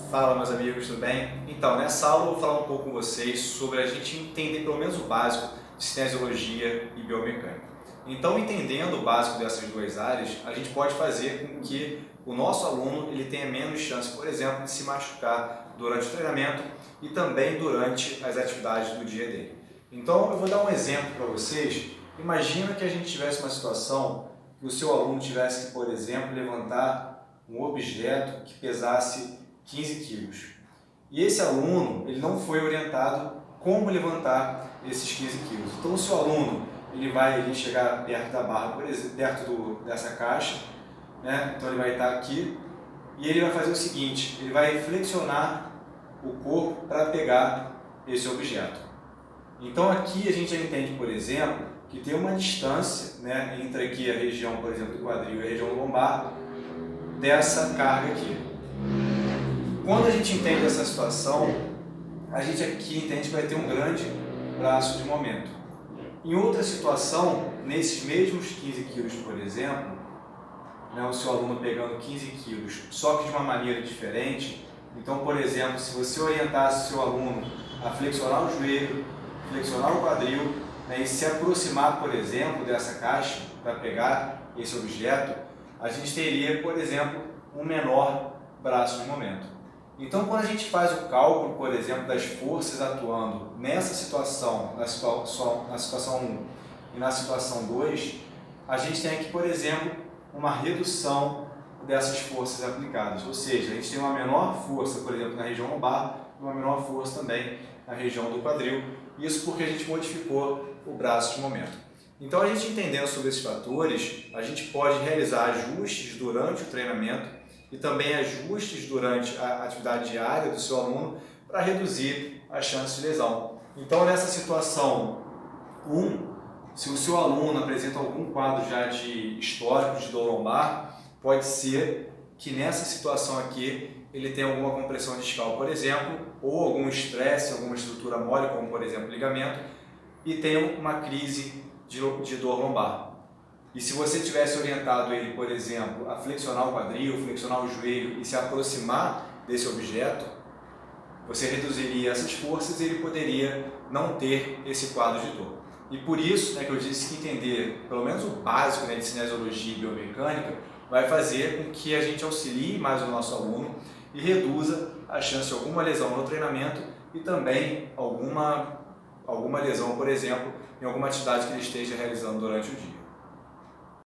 Fala, meus amigos, tudo bem? Então, nessa aula eu vou falar um pouco com vocês sobre a gente entender pelo menos o básico de cinesiologia e biomecânica. Então, entendendo o básico dessas duas áreas, a gente pode fazer com que o nosso aluno ele tenha menos chance, por exemplo, de se machucar durante o treinamento e também durante as atividades do dia dele. Então, eu vou dar um exemplo para vocês. Imagina que a gente tivesse uma situação que o seu aluno tivesse que, por exemplo, levantar um objeto que pesasse 15 quilos. E esse aluno ele não foi orientado como levantar esses 15 quilos. Então, o seu aluno ele vai chegar perto da barra, por exemplo, dessa caixa, né? Então, ele vai estar aqui e ele vai fazer o seguinte: ele vai flexionar o corpo para pegar esse objeto. Então, aqui a gente já entende, por exemplo, que tem uma distância, né, entre aqui a região, por exemplo, do quadril e a região lombar dessa carga aqui. Quando a gente entende essa situação, a gente aqui entende que vai ter um grande braço de momento. Em outra situação, nesses mesmos 15 quilos, por exemplo, né, o seu aluno pegando 15 quilos, só que de uma maneira diferente. Então, por exemplo, se você orientasse o seu aluno a flexionar o joelho, flexionar o quadril, né, e se aproximar, por exemplo, dessa caixa para pegar esse objeto, a gente teria, por exemplo, um menor braço de momento. Então, quando a gente faz o cálculo, por exemplo, das forças atuando nessa situação, na situação 1 e na situação 2, a gente tem aqui, por exemplo, uma redução dessas forças aplicadas. Ou seja, a gente tem uma menor força, por exemplo, na região lombar e uma menor força também na região do quadril. Isso porque a gente modificou o braço de momento. Então, a gente entendendo sobre esses fatores, a gente pode realizar ajustes durante o treinamento e também ajustes durante a atividade diária do seu aluno para reduzir as chances de lesão. Então, nessa situação 1, se o seu aluno apresenta algum quadro já de histórico de dor lombar, pode ser que nessa situação aqui ele tenha alguma compressão discal, por exemplo, ou algum estresse, alguma estrutura mole, como por exemplo ligamento, e tenha uma crise de dor lombar. E se você tivesse orientado ele, por exemplo, a flexionar o quadril, flexionar o joelho e se aproximar desse objeto, você reduziria essas forças e ele poderia não ter esse quadro de dor. E por isso, né, que eu disse que entender pelo menos o básico, né, de cinesiologia e biomecânica vai fazer com que a gente auxilie mais o nosso aluno e reduza a chance de alguma lesão no treinamento e também alguma lesão, por exemplo, em alguma atividade que ele esteja realizando durante o dia.